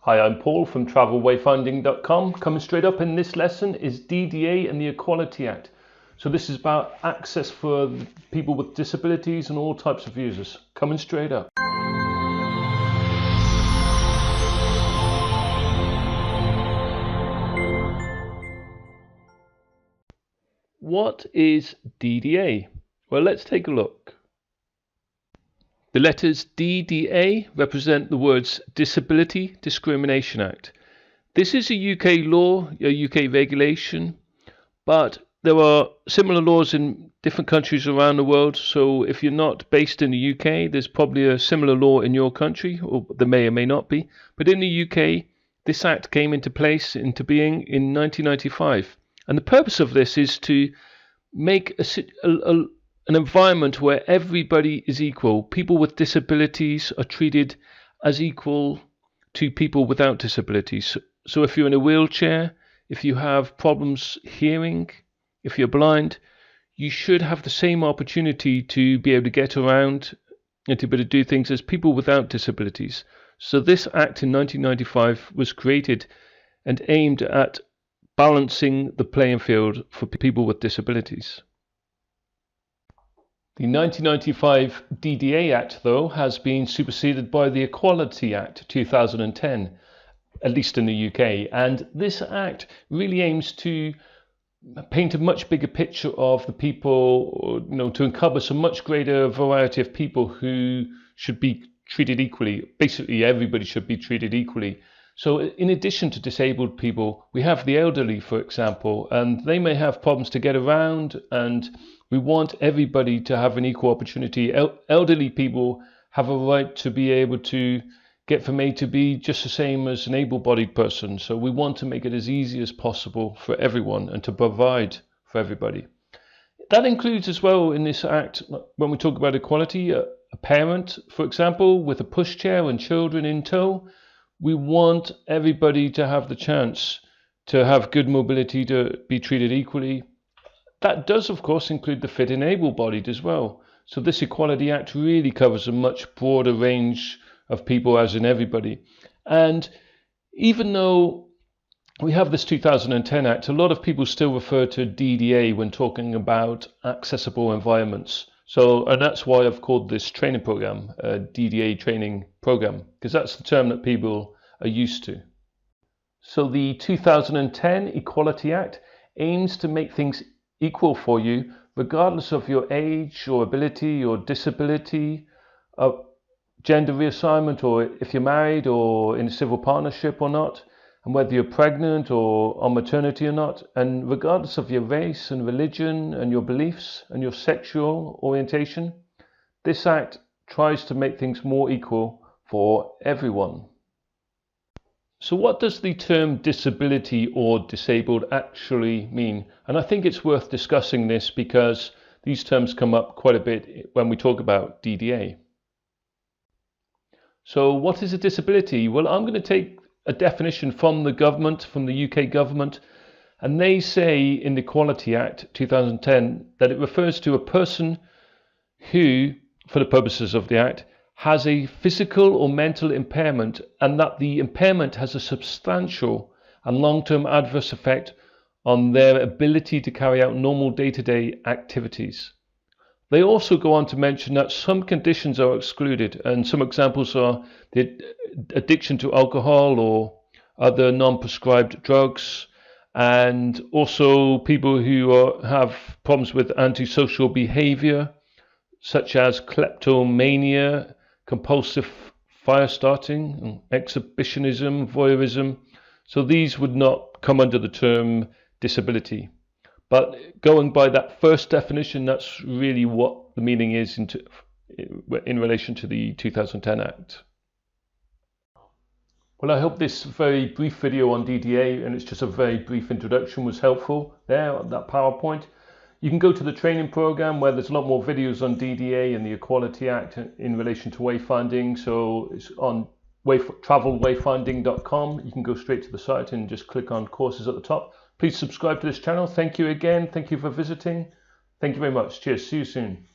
Hi, I'm Paul from TravelWayfinding.com. Coming straight up in this lesson is DDA and the Equality Act. So this is about access for people with disabilities and all types of users. Coming straight up. What is DDA? Well, let's take a look. The letters DDA represent the words Disability Discrimination Act. This is a UK law, a UK regulation, but there are similar laws in different countries around the world. So if you're not based in the UK, there's probably a similar law in your country, or there may or may not be. But in the UK, this act came into being in 1995. And the purpose of this is to make an environment where everybody is equal. People with disabilities are treated as equal to people without disabilities. So if you're in a wheelchair, if you have problems hearing, if you're blind, you should have the same opportunity to be able to get around and to be able to do things as people without disabilities. So this act in 1995 was created and aimed at balancing the playing field for people with disabilities. The 1995 DDA Act, though, has been superseded by the Equality Act 2010, at least in the UK. And this act really aims to paint a much bigger picture of the people, to encompass a much greater variety of people who should be treated equally. Basically, everybody should be treated equally. So in addition to disabled people, we have the elderly, for example, and they may have problems to get around, and we want everybody to have an equal opportunity. Elderly people have a right to be able to get from A to B just the same as an able-bodied person. So we want to make it as easy as possible for everyone and to provide for everybody. That includes as well in this act, when we talk about equality, a parent, for example, with a pushchair and children in tow. We want everybody to have the chance to have good mobility, to be treated equally. That does, of course, include the fit and able-bodied as well. So this Equality Act really covers a much broader range of people, as in everybody. And even though we have this 2010 Act, a lot of people still refer to DDA when talking about accessible environments. And that's why I've called this training program a DDA training program, because that's the term that people are used to. So the 2010 Equality Act aims to make things equal for you, regardless of your age or ability or disability, gender reassignment, or if you're married or in a civil partnership or not, and whether you're pregnant or on maternity or not, and regardless of your race and religion and your beliefs and your sexual orientation. This act tries to make things more equal for everyone. So what does the term disability or disabled actually mean? And I think it's worth discussing this because these terms come up quite a bit when we talk about DDA. So what is a disability? Well, I'm going to take a definition from the government, from the UK government, and they say in the Equality Act 2010 that it refers to a person who, for the purposes of the Act, has a physical or mental impairment, and that the impairment has a substantial and long-term adverse effect on their ability to carry out normal day-to-day activities. They also go on to mention that some conditions are excluded, and some examples are the addiction to alcohol or other non-prescribed drugs, and also people who have problems with antisocial behavior, such as kleptomania, compulsive fire starting, exhibitionism, voyeurism. So these would not come under the term disability. But going by that first definition, that's really what the meaning is in relation to the 2010 Act. Well, I hope this very brief video on DDA, and it's just a very brief introduction, was helpful there on that PowerPoint. You can go to the training program where there's a lot more videos on DDA and the Equality Act in relation to wayfinding. So it's on TravelWayfinding.com. You can go straight to the site and just click on courses at the top. Please subscribe to this channel. Thank you again. Thank you for visiting. Thank you very much. Cheers. See you soon.